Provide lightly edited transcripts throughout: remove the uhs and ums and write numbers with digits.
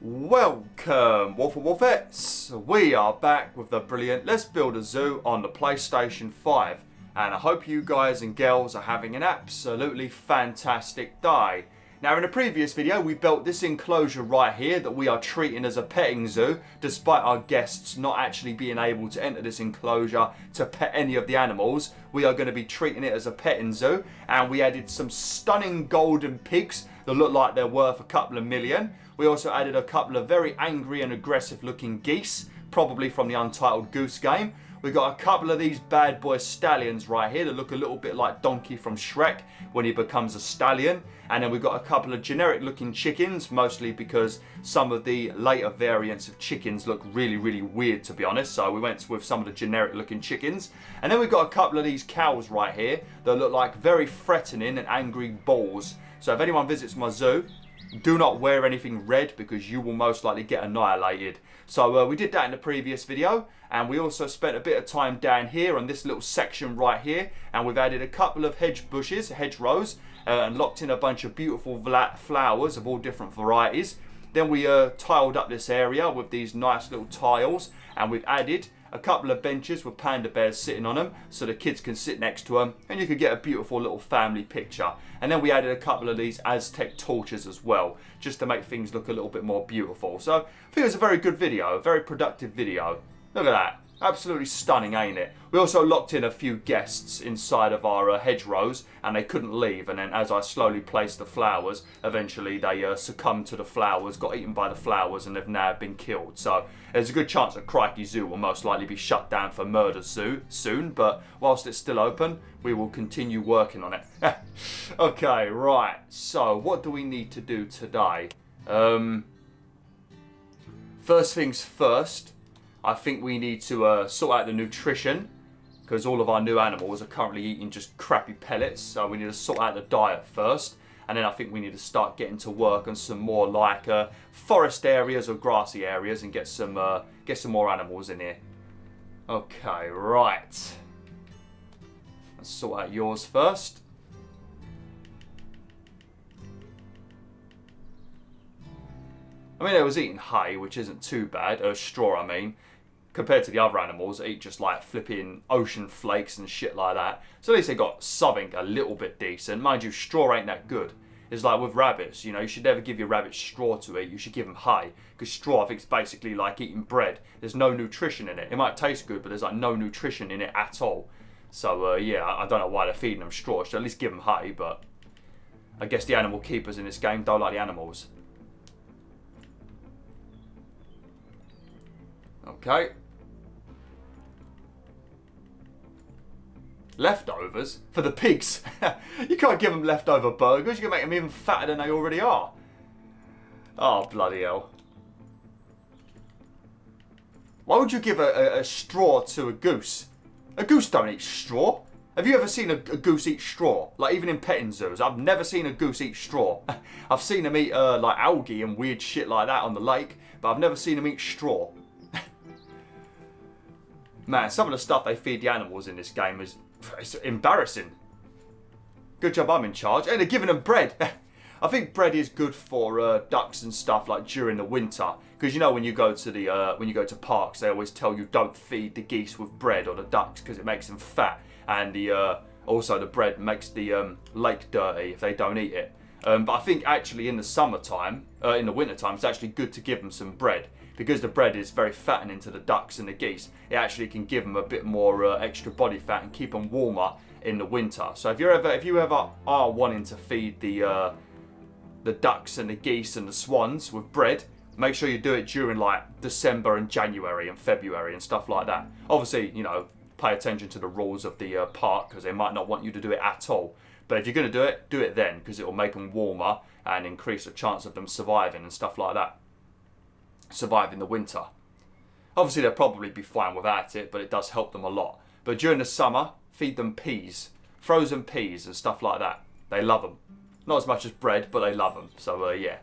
Welcome, WolfTheWolfettes! We are back with the brilliant Let's Build a Zoo on the PlayStation 5. And I hope you guys and girls are having an absolutely fantastic day. Now in the previous video we built this enclosure right here that we are treating as a petting zoo, despite our guests not actually being able to enter this enclosure to pet any of the animals. We are going to be treating it as a petting zoo, and we added some stunning golden pigs that look like they're worth a couple of million. We also added a couple of very angry and aggressive looking geese, probably from the Untitled Goose game. We got a couple of these bad boy stallions right here that look a little bit like Donkey from Shrek when he becomes a stallion. And then we've got a couple of generic looking chickens, mostly because some of the later variants of chickens look really weird, to be honest. So we went with some of the generic looking chickens. And then we've got a couple of these cows right here that look like very threatening and angry bulls. So if anyone visits my zoo, do not wear anything red because you will most likely get annihilated. So we did that in the previous video, and we also spent a bit of time down here on this little section right here, and we've added a couple of hedge bushes, hedgerows, and locked in a bunch of beautiful flowers of all different varieties. Then we tiled up this area with these nice little tiles, and we've added a couple of benches with panda bears sitting on them so the kids can sit next to them and you could get a beautiful little family picture. And then we added a couple of these Aztec torches as well, just to make things look a little bit more beautiful. So I think it was a very good video, a very productive video. Look at that. Absolutely stunning, ain't it? We also locked in a few guests inside of our hedgerows, and they couldn't leave. And then as I slowly placed the flowers, eventually they succumbed to the flowers, got eaten by the flowers, and have now been killed. So there's a good chance that Crikey Zoo will most likely be shut down for murder soon. But whilst it's still open, we will continue working on it. Okay, right. So what do we need to do today? First things first. I think we need to sort out the nutrition, because all of our new animals are currently eating just crappy pellets, so we need to sort out the diet first, and then I think we need to start getting to work on some more like forest areas or grassy areas and get some more animals in here. Okay, right. Let's sort out yours first. I mean, it was eating hay, which isn't too bad. Straw, I mean. Compared to the other animals that eat just like flipping ocean flakes and shit like that. So at least they got something a little bit decent. Mind you, straw ain't that good. It's like with rabbits, you know, you should never give your rabbits straw to eat. You should give them hay. Because straw, I think, is basically like eating bread. There's no nutrition in it. It might taste good, but there's like no nutrition in it at all. So, yeah, I don't know why they're feeding them straw. Should at least give them hay, but I guess the animal keepers in this game don't like the animals. Okay. Leftovers? For the pigs? You can't give them leftover burgers. You can make them even fatter than they already are. Oh, bloody hell. Why would you give a straw to a goose? A goose don't eat straw. Have you ever seen a goose eat straw? Like, even in petting zoos, I've never seen a goose eat straw. I've seen them eat, like, algae and weird shit like that on the lake, but I've never seen them eat straw. Man, some of the stuff they feed the animals in this game is it's embarrassing. Good job I'm in charge. And they're giving them bread. I think bread is good for ducks and stuff like during the winter. Because you know when you go to parks, they always tell you don't feed the geese with bread or the ducks because it makes them fat. And also the bread makes the lake dirty if they don't eat it. But I think actually in the summertime, in the wintertime, it's actually good to give them some bread. Because the bread is very fattening to the ducks and the geese, it actually can give them a bit more extra body fat and keep them warmer in the winter. So if you ever are wanting to feed the ducks and the geese and the swans with bread, make sure you do it during like December and January and February and stuff like that. Obviously, you know, pay attention to the rules of the park because they might not want you to do it at all. But if you're going to do it then, because it will make them warmer and increase the chance of them surviving and stuff like that. Surviving the winter. Obviously they'll probably be fine without it, but it does help them a lot. But during the summer, feed them peas, frozen peas and stuff like that. They love them. Not as much as bread, but they love them. So yeah,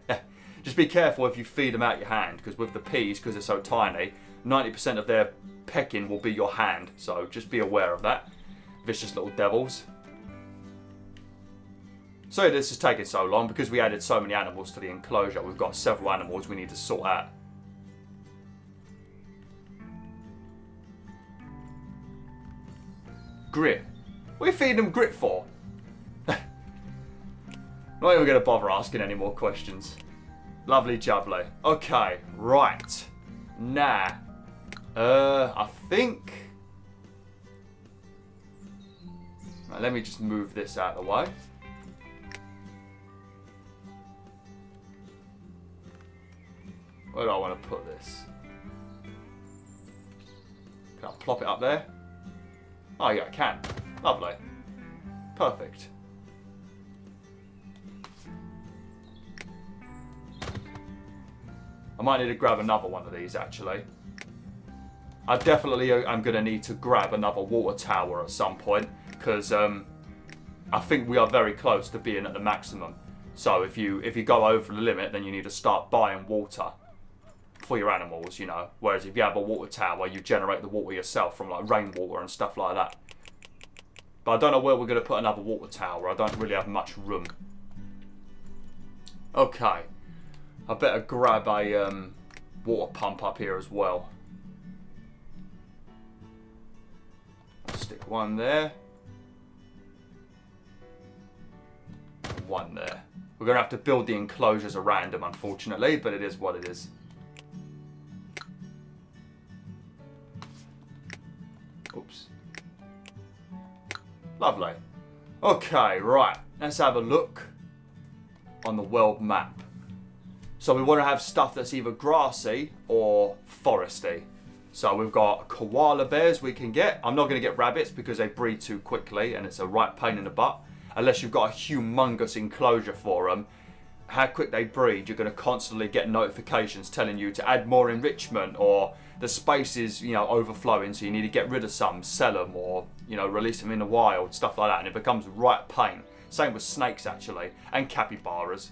just be careful if you feed them out your hand, because with the peas, because they're so tiny, 90% of their pecking will be your hand. So just be aware of that. Vicious little devils. Sorry this is taking so long because we added so many animals to the enclosure. We've got several animals we need to sort out. Grit. What are you feeding them grit for? Not even going to bother asking any more questions. Lovely jubbly. Okay, right. Nah. I think... Right, let me just move this out of the way. Where do I want to put this? Can I plop it up there? Oh yeah, I can. Lovely. Perfect. I might need to grab another one of these actually. I definitely am going to need to grab another water tower at some point because I think we are very close to being at the maximum. So if you go over the limit, then you need to start buying water for your animals, you know. Whereas if you have a water tower, you generate the water yourself from like rainwater and stuff like that. But I don't know where we're going to put another water tower. I don't really have much room. Okay. I better grab a water pump up here as well. Stick one there. One there. We're going to have to build the enclosures around them, unfortunately, but it is what it is. Oops. Lovely. Okay, right. Let's have a look on the world map. So we want to have stuff that's either grassy or foresty. So we've got koala bears we can get. I'm not going to get rabbits because they breed too quickly and it's a right pain in the butt. Unless you've got a humongous enclosure for them. How quick they breed, you're going to constantly get notifications telling you to add more enrichment, or the space is, you know, overflowing, so you need to get rid of some, sell them, or, you know, release them in the wild, stuff like that, and it becomes right pain. Same with snakes actually, and capybaras.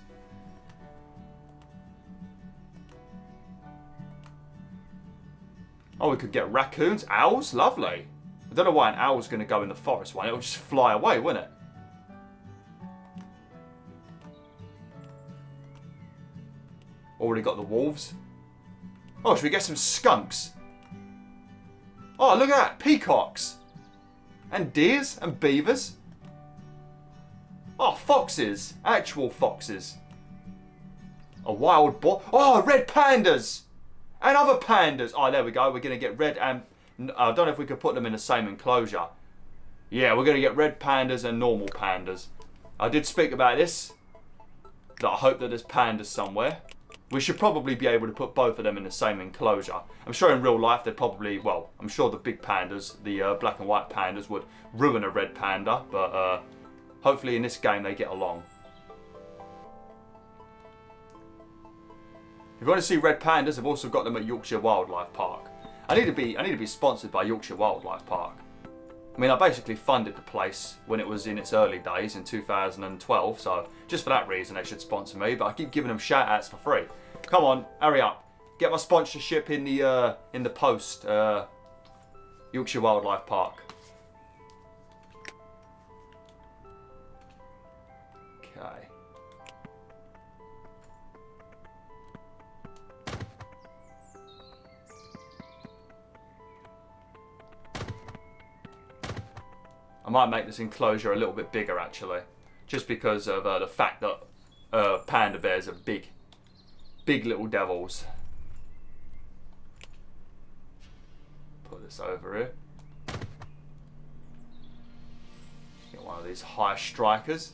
Oh, we could get raccoons, owls, lovely. I don't know why an owl's going to go in the forest one. It'll just fly away, wouldn't it? Already got the wolves. Oh, should we get some skunks? Oh, look at that. Peacocks. And deers and beavers. Oh, foxes. Actual foxes. A wild boar. Oh, red pandas. And other pandas. Oh, there we go. We're going to get red and... I don't know if we could put them in the same enclosure. Yeah, we're going to get red pandas and normal pandas. I did speak about this. That I hope that there's pandas somewhere. We should probably be able to put both of them in the same enclosure. I'm sure in real life they'd probably, well, I'm sure the big pandas, the black and white pandas would ruin a red panda, but hopefully in this game they get along. If you want to see red pandas, I've also got them at Yorkshire Wildlife Park. I need to be sponsored by Yorkshire Wildlife Park. I mean, I basically funded the place when it was in its early days in 2012, so just for that reason they should sponsor me, but I keep giving them shout outs for free. Come on, hurry up. Get my sponsorship in the post, Yorkshire Wildlife Park. Okay. I might make this enclosure a little bit bigger actually, just because of the fact that panda bears are big little devils. Put this over here. Get one of these high strikers.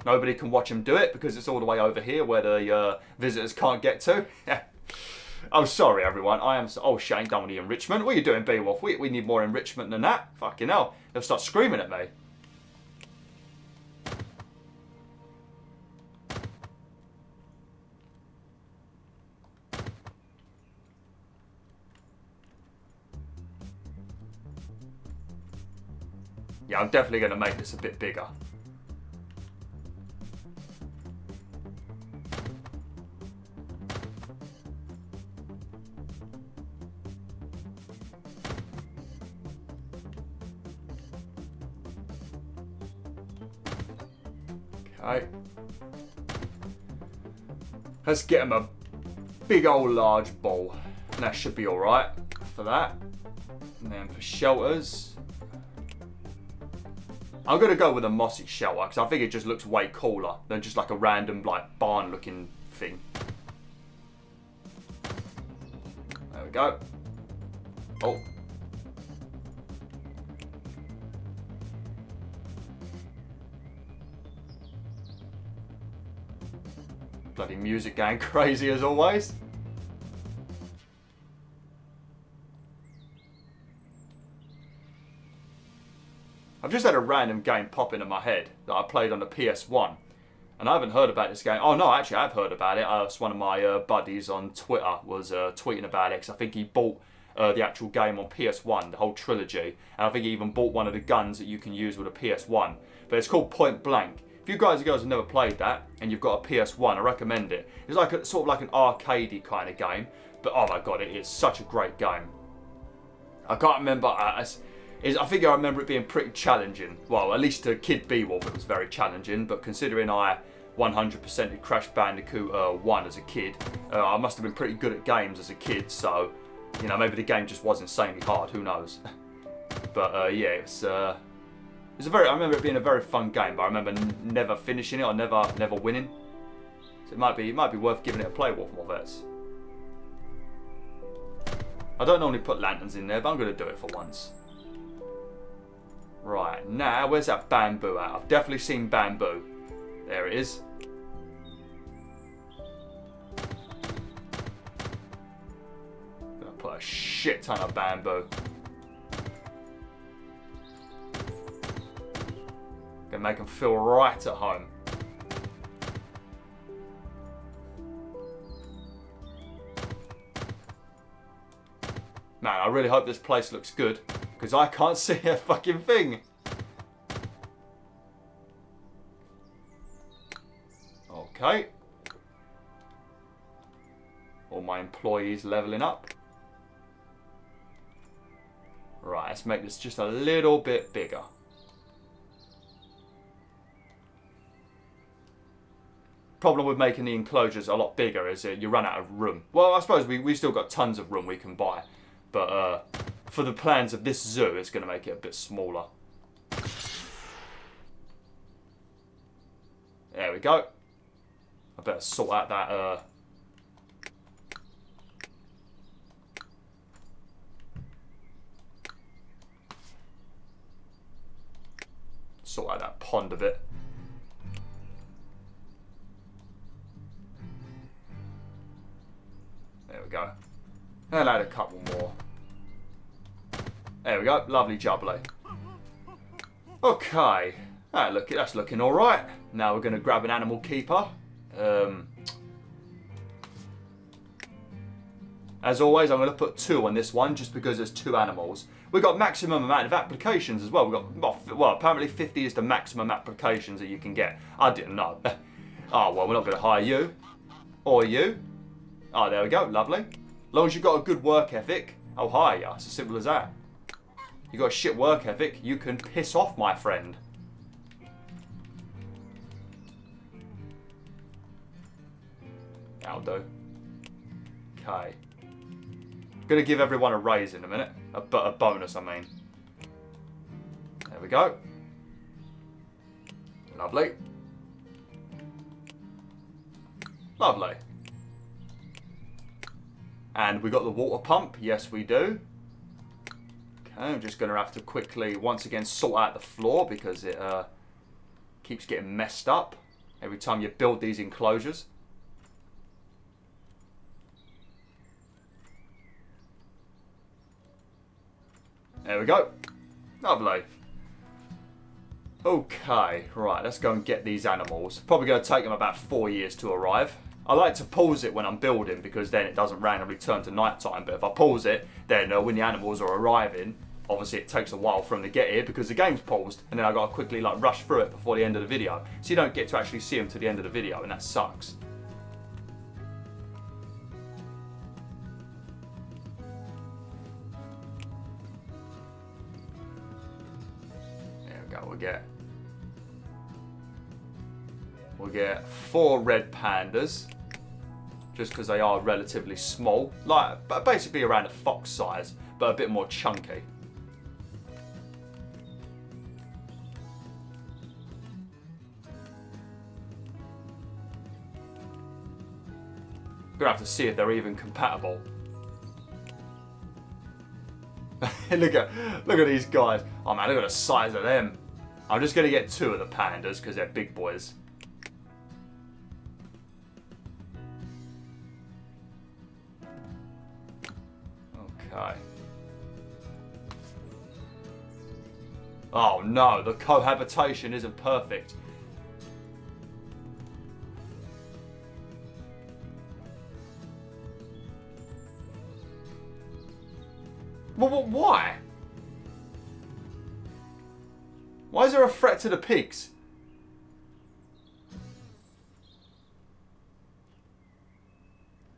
Nobody can watch them do it because it's all the way over here where the visitors can't get to. Oh, sorry everyone. I am so... Oh, Shane, don't want the enrichment. What are you doing, Beowulf? We need more enrichment than that. Fucking hell. They'll start screaming at me. Yeah, I'm definitely going to make this a bit bigger. Okay. Let's get him a big old large ball. And that should be alright for that. And then for shelters, I'm going to go with a mossy shelter because I think it just looks way cooler than just like a random like barn looking thing. There we go. Oh. Bloody music going crazy as always. I've just had a random game pop into my head that I played on the PS1. And I haven't heard about this game. Oh no, actually I have heard about it. It's one of my buddies on Twitter was tweeting about it. Because I think he bought the actual game on PS1, the whole trilogy. And I think he even bought one of the guns that you can use with a PS1. But it's called Point Blank. If you guys and girls have never played that, and you've got a PS1, I recommend it. It's like sort of like an arcadey kind of game. But oh my god, it is such a great game. I can't remember... I think I remember it being pretty challenging. Well, at least to Kid BwolfTheWolf it was very challenging, but considering I 100%ed Crash Bandicoot 1 as a kid, I must have been pretty good at games as a kid, so, you know, maybe the game just was insanely hard, who knows. But yeah, it's a very, I remember it being a very fun game, but I remember never finishing it or never winning. So it might be worth giving it a play, Wolfvets. I don't normally put lanterns in there, but I'm going to do it for once. Right, now, where's that bamboo at? I've definitely seen bamboo. There it is. Gonna put a shit ton of bamboo. Gonna make them feel right at home. Man, I really hope this place looks good. Because I can't see a fucking thing. Okay. All my employees leveling up. Right, let's make this just a little bit bigger. Problem with making the enclosures a lot bigger is you run out of room. Well, I suppose we still got tons of room we can buy. But for the plans of this zoo, it's going to make it a bit smaller. There we go. I better sort out that... sort out that pond a bit. There we go. And add a couple more. There we go, lovely jubbly. Okay, that's looking all right. Now we're going to grab an animal keeper. As always, I'm going to put 2 on this one just because there's 2 animals. We've got maximum amount of applications as well. We've got, well, apparently 50 is the maximum applications that you can get. I didn't know. Oh, well, we're not going to hire you. Or you. Oh, there we go, lovely. As long as you've got a good work ethic, I'll hire you. It's as simple as that. You got a shit work ethic, you can piss off, my friend. That'll do. Okay. Gonna give everyone a raise in a minute. A bonus, I mean. There we go. Lovely. Lovely. And we got the water pump. Yes, we do. Okay, I'm just going to have to quickly, once again, sort out the floor because it keeps getting messed up every time you build these enclosures. There we go. Lovely. Okay, right, let's go and get these animals. Probably going to take them about 4 years to arrive. I like to pause it when I'm building because then it doesn't randomly turn to night time. But if I pause it, then when the animals are arriving, obviously it takes a while for them to get here because the game's paused, and then I got to quickly like rush through it before the end of the video. So you don't get to actually see them to the end of the video, and that sucks. There we go. We'll get We'll get 4 red pandas. Just because they are relatively small. Like, basically around a fox size, but a bit more chunky. Gonna have to see if they're even compatible. look at these guys. Oh man, look at the size of them. I'm just gonna get 2 of the pandas because they're big boys. Okay. Oh no, the cohabitation isn't perfect. Well, why? Why is there a threat to the pigs?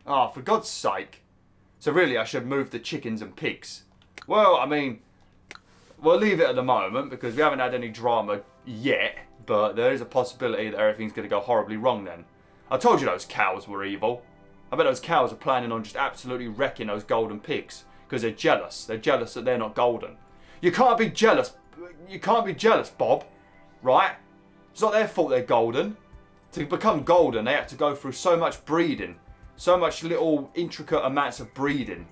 Oh, for God's sake. So really I should move the chickens and pigs. Well, I mean, we'll leave it at the moment because we haven't had any drama yet. But there is a possibility that everything's going to go horribly wrong then. I told you those cows were evil. I bet those cows are planning on just absolutely wrecking those golden pigs. Because they're jealous. They're jealous that they're not golden. You can't be jealous. You can't be jealous, Bob. Right? It's not their fault they're golden. To become golden, they have to go through so much breeding. So much little intricate amounts of breeding.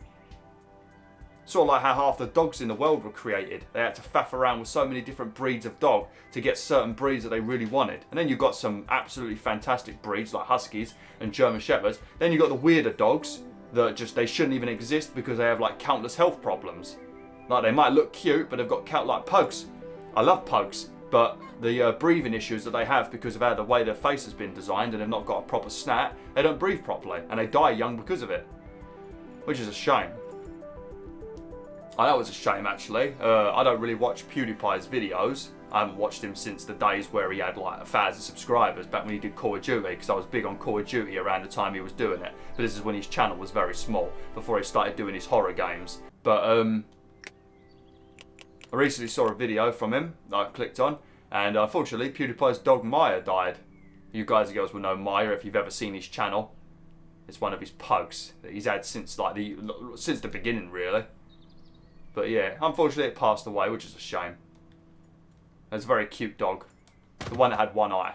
Sort of like how half the dogs in the world were created. They had to faff around with so many different breeds of dog to get certain breeds that they really wanted. And then you've got some absolutely fantastic breeds like Huskies and German Shepherds. Then you've got the weirder dogs that just, they shouldn't even exist because they have like countless health problems. Like they might look cute, but they've got like pugs. I love pugs, but the breathing issues that they have because of how the way their face has been designed and they've not got a proper snout, they don't breathe properly and they die young because of it. Which is a shame. I know it's a shame actually. I don't really watch PewDiePie's videos. I haven't watched him since the days where he had like 1,000 subscribers back when he did Call of Duty, because I was big on Call of Duty around the time he was doing it. But this is when his channel was very small, before he started doing his horror games. But I recently saw a video from him that I clicked on, and unfortunately PewDiePie's dog Maya died. You guys and girls will know Maya if you've ever seen his channel. It's one of his pugs that he's had since like since the beginning really. But yeah, unfortunately it passed away, which is a shame. It's a very cute dog. The one that had one eye.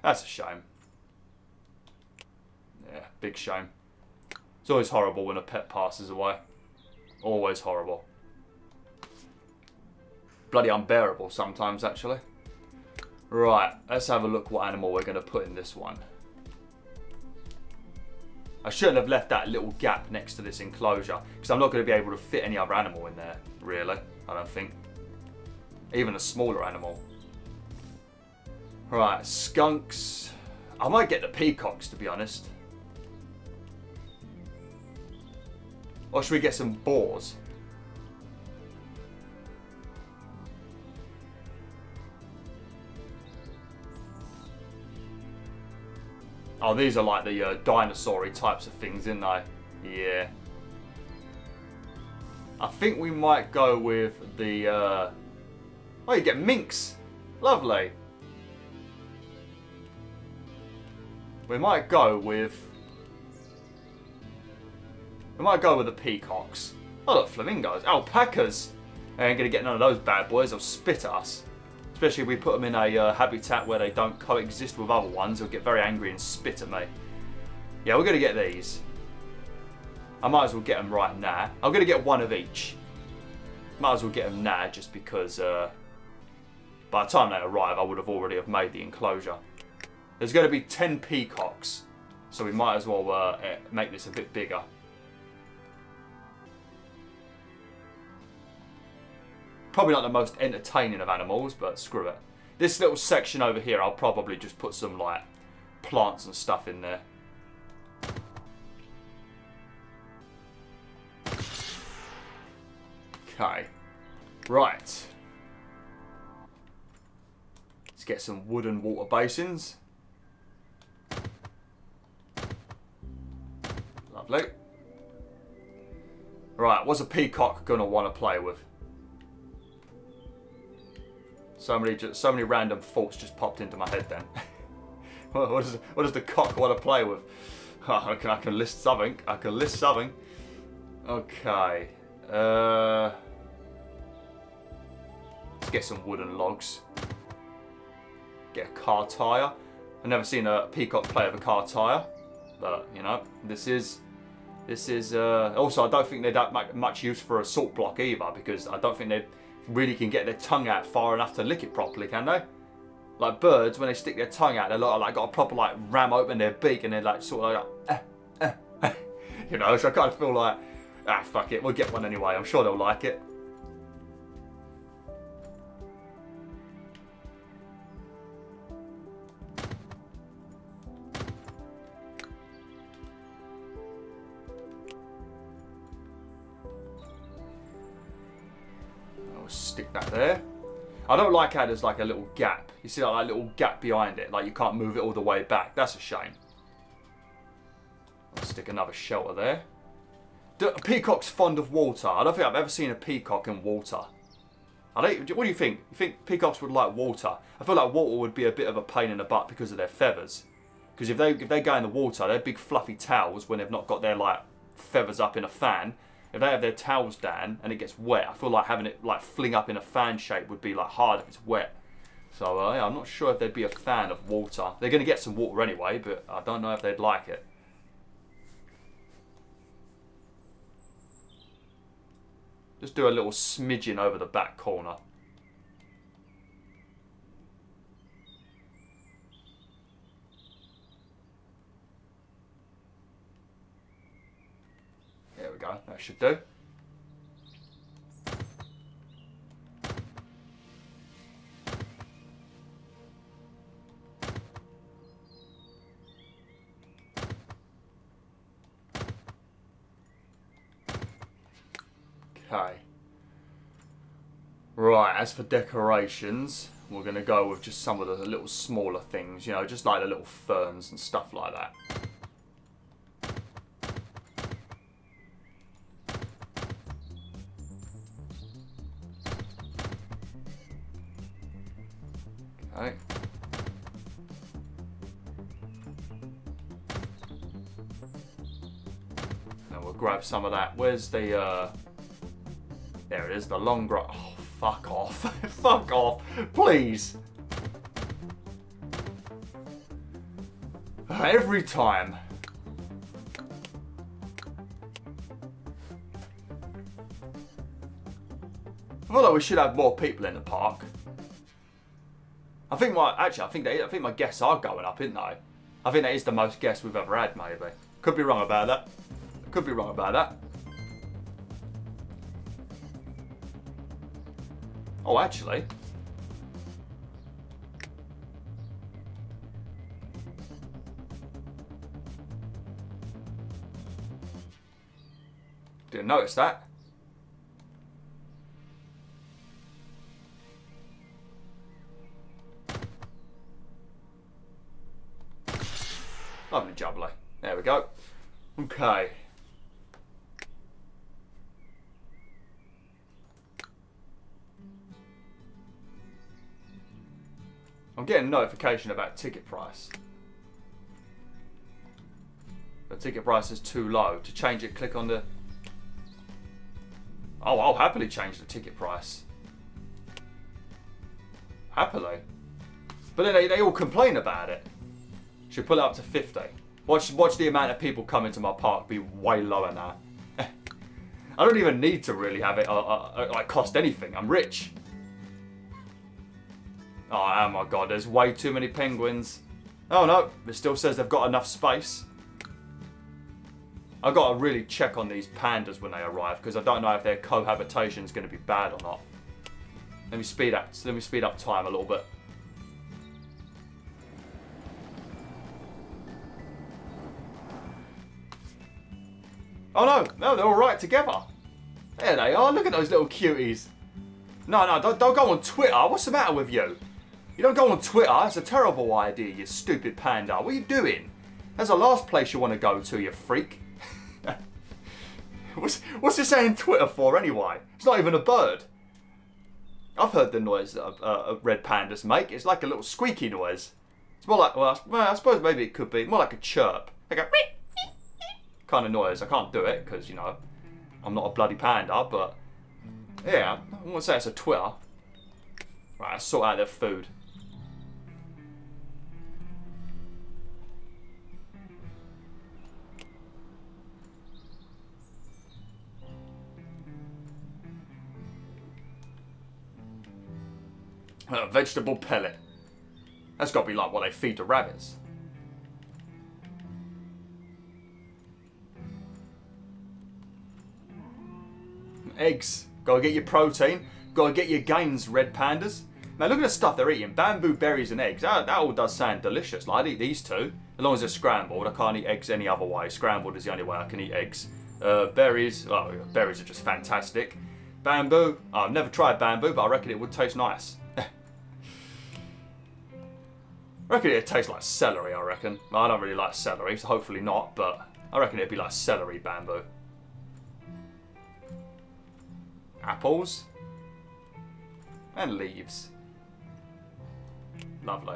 That's a shame. Yeah, big shame. It's always horrible when a pet passes away. Always horrible. Bloody unbearable sometimes, actually. Right, let's have a look what animal we're going to put in this one. I shouldn't have left that little gap next to this enclosure, because I'm not going to be able to fit any other animal in there, really. I don't think. Even a smaller animal. Right, skunks. I might get the peacocks, to be honest. Or should we get some boars? Oh, these are like the dinosaur-y types of things, aren't they? Yeah. I think we might go with the... Oh, you get minks. Lovely. We might go with the peacocks. Oh, look, flamingos. Alpacas. I ain't going to get none of those bad boys. They'll spit at us. Especially if we put them in a habitat where they don't coexist with other ones. They'll get very angry and spit at me. Yeah, we're going to get these. I might as well get them right now. I'm going to get one of each. Might as well get them now just because by the time they arrive, I would have already have made the enclosure. There's going to be 10 peacocks. So we might as well make this a bit bigger. Probably not the most entertaining of animals, but screw it. This little section over here, I'll probably just put some like plants and stuff in there. Okay. Right. Let's get some wooden water basins. Lovely. Right, what's a peacock gonna want to play with? So many random thoughts just popped into my head then. What does the cock want to play with? I can list something. I can list something. Okay. Let's get some wooden logs. Get a car tyre. I've never seen a peacock play with a car tyre, but you know, this is. Also, I don't think they don't make much use for a salt block either, because I don't think they really can get their tongue out far enough to lick it properly, can they? Like birds, when they stick their tongue out, they're like got a proper like ram open their beak, and they're like sort of like, you know. So I kind of feel like, fuck it, we'll get one anyway. I'm sure they'll like it. I'll stick that there. I don't like how there's like a little gap. You see like a little gap behind it, like you can't move it all the way back. That's a shame. I'll stick another shelter there. A peacock's fond of water. I don't think I've ever seen a peacock in water. What do you think? You think peacocks would like water? I feel like water would be a bit of a pain in the butt because of their feathers. Because if they go in the water, they're big fluffy towels when they've not got their like feathers up in a fan. If they have their towels down and it gets wet, I feel like having it like fling up in a fan shape would be like hard if it's wet. So yeah, I'm not sure if they'd be a fan of water. They're going to get some water anyway, but I don't know if they'd like it. Just do a little smidgen over the back corner. There we go, that should do. Okay. Right, as for decorations, we're going to go with just some of the little smaller things, you know, just like the little ferns and stuff like that. Okay. Now we'll grab some of that. Where's the, there it is, the long grass. Oh, fuck off. Fuck off, please. Every time. I feel like we should have more people in the park. I think my guests are going up, isn't they? I think that is the most guests we've ever had, maybe. Could be wrong about that. Could be wrong about that. Oh, actually. Didn't notice that. Lovely jubbly. There we go. Okay. I'm getting a notification about ticket price. The ticket price is too low. To change it, click on the... Oh, I'll happily change the ticket price. Happily. But then they all complain about it. Should put it up to 50. Watch the amount of people coming to my park be way lower now. I don't even need to really have it like cost anything. I'm rich. Oh my god, there's way too many penguins. Oh no, it still says they've got enough space. I've got to really check on these pandas when they arrive, because I don't know if their cohabitation is going to be bad or not. Let me speed up time a little bit. Oh no, they're all right together. There they are. Look at those little cuties. No, don't go on Twitter. What's the matter with you? You don't go on Twitter. It's a terrible idea, you stupid panda. What are you doing? That's the last place you want to go to, you freak. What's this saying Twitter for anyway? It's not even a bird. I've heard the noise that red pandas make. It's like a little squeaky noise. It's more like, well, I suppose maybe it could be more like a chirp. Like a kind of noise. I can't do it because, you know, I'm not a bloody panda, but yeah, I wouldn't say it's a twitter. Right, let's sort out their food. Vegetable pellet. That's got to be like what they feed to rabbits. Eggs. Gotta get your protein. Gotta get your gains, red pandas. Man, look at the stuff they're eating. Bamboo, berries and eggs. That all does sound delicious. Like, I'd eat these two. As long as they're scrambled. I can't eat eggs any other way. Scrambled is the only way I can eat eggs. Berries. Oh, berries are just fantastic. Bamboo. Oh, I've never tried bamboo, but I reckon it would taste nice. I reckon it'd taste like celery, I reckon. I don't really like celery, so hopefully not, but I reckon it'd be like celery bamboo. Apples. And leaves. Lovely.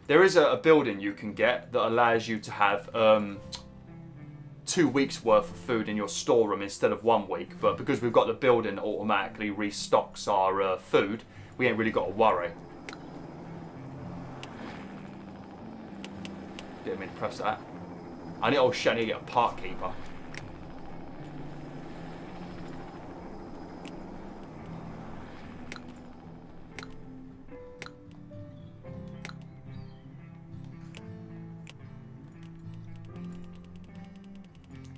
There is a building you can get that allows you to have 2 weeks worth of food in your storeroom instead of 1 week, but because we've got the building that automatically restocks our food, we ain't really got to worry. Didn't mean to press that. I need, oh shit, I need to get a park keeper.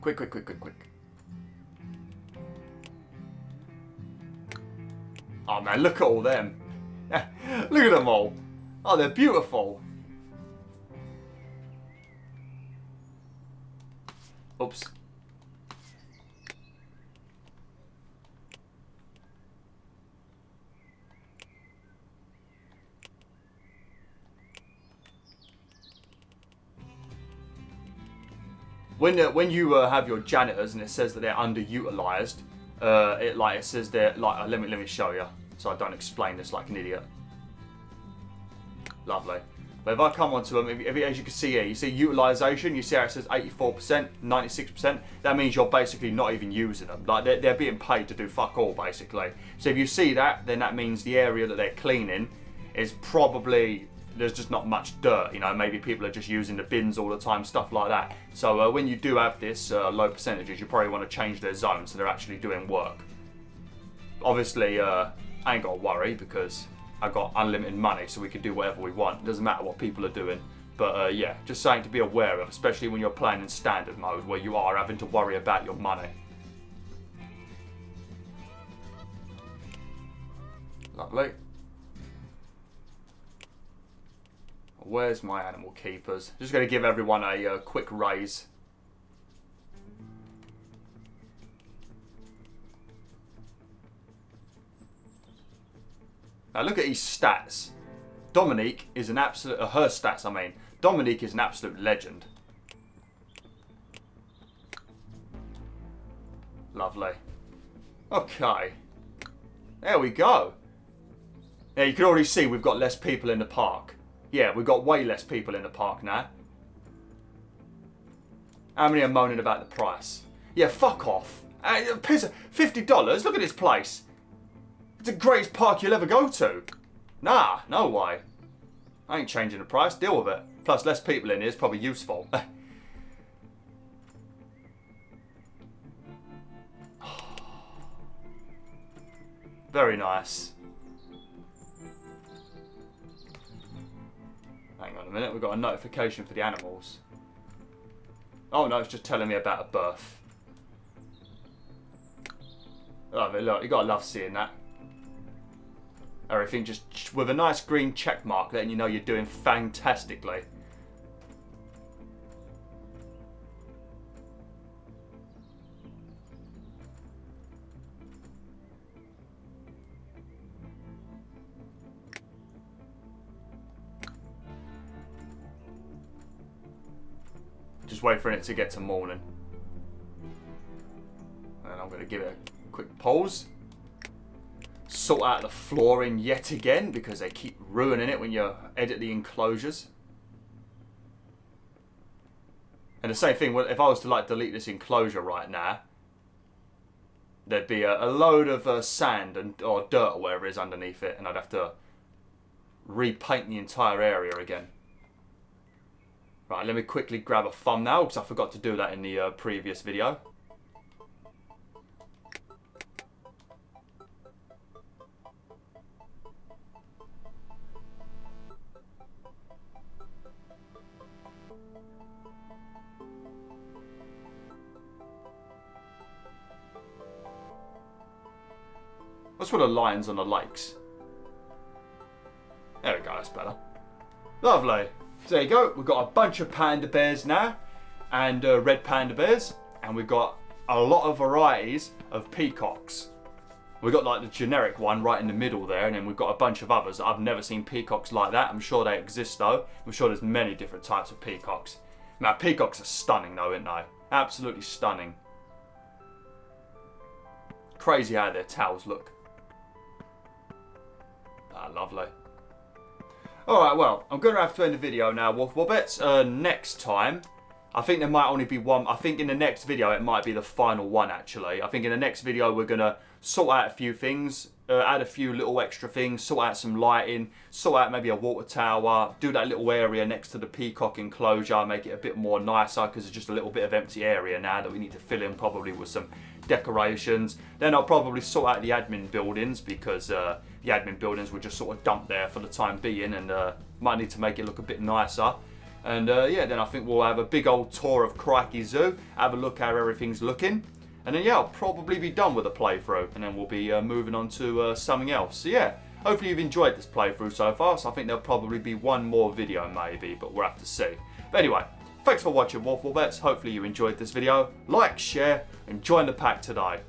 Quick, quick, quick, quick, quick. Oh man, look at all them. Look at them all. Oh, they're beautiful. Oops. When you have your janitors and it says that they're underutilized, it says they're like. Let me show you, so I don't explain this like an idiot. Lovely. But if I come onto them, as you can see here, you see utilization. You see how it says 84%, 96%. That means you're basically not even using them. Like they're being paid to do fuck all basically. So if you see that, then that means the area that they're cleaning is probably. There's just not much dirt, you know, maybe people are just using the bins all the time, stuff like that. So when you do have this low percentages, you probably want to change their zone so they're actually doing work. Obviously, I ain't got to worry because I've got unlimited money, so we can do whatever we want. It doesn't matter what people are doing. But yeah, just something to be aware of, especially when you're playing in standard mode where you are having to worry about your money. Lovely. Where's my animal keepers? Just going to give everyone a quick raise. Now look at his stats. Dominique is an absolute... her stats, I mean. Dominique is an absolute legend. Lovely. Okay. There we go. Now you can already see we've got less people in the park. Yeah, we've got way less people in the park now. How many are moaning about the price? Yeah, fuck off. $50? Look at this place. It's the greatest park you'll ever go to. Nah, no way. I ain't changing the price. Deal with it. Plus, less people in here is probably useful. Very nice. Hang on a minute, we've got a notification for the animals. Oh no, it's just telling me about a birth. Love it, look, you gotta love seeing that. Everything just with a nice green check mark letting you know you're doing fantastically. Just wait for it to get to morning. And I'm going to give it a quick pause. sort out the flooring yet again because they keep ruining it when you edit the enclosures. And the same thing, if I was to like delete this enclosure right now, there'd be a load of sand or dirt or whatever it is underneath it, and I'd have to repaint the entire area again. Right, let me quickly grab a thumbnail because I forgot to do that in the previous video. Let's put the lions on the lakes. There we go, that's better. Lovely. So there you go, we've got a bunch of panda bears now, and red panda bears, and we've got a lot of varieties of peacocks. We've got like the generic one right in the middle there, and then we've got a bunch of others. I've never seen peacocks like that. I'm sure they exist though. I'm sure there's many different types of peacocks. Now peacocks are stunning though, aren't they? Absolutely stunning. Crazy how their tails look. Ah, lovely. Alright, well, I'm going to have to end the video now, WolfTheWolf. Next time, I think there might only be one. I think in the next video, it might be the final one, actually. I think in the next video, we're going to sort out a few things, add a few little extra things, sort out some lighting, sort out maybe a water tower, do that little area next to the peacock enclosure, make it a bit more nicer, because there's just a little bit of empty area now that we need to fill in probably with some decorations. Then I'll probably sort out the admin buildings, because the admin buildings were just sort of dumped there for the time being, and might need to make it look a bit nicer. And yeah, then I think we'll have a big old tour of Crikey Zoo, have a look how everything's looking, and then yeah, I'll probably be done with the playthrough, and then we'll be moving on to something else. So yeah, hopefully you've enjoyed this playthrough so far. So I think there'll probably be one more video maybe, but we'll have to see. But anyway, thanks for watching, WolfTheWolf. Hopefully you enjoyed this video. Like, share, and join the pack today.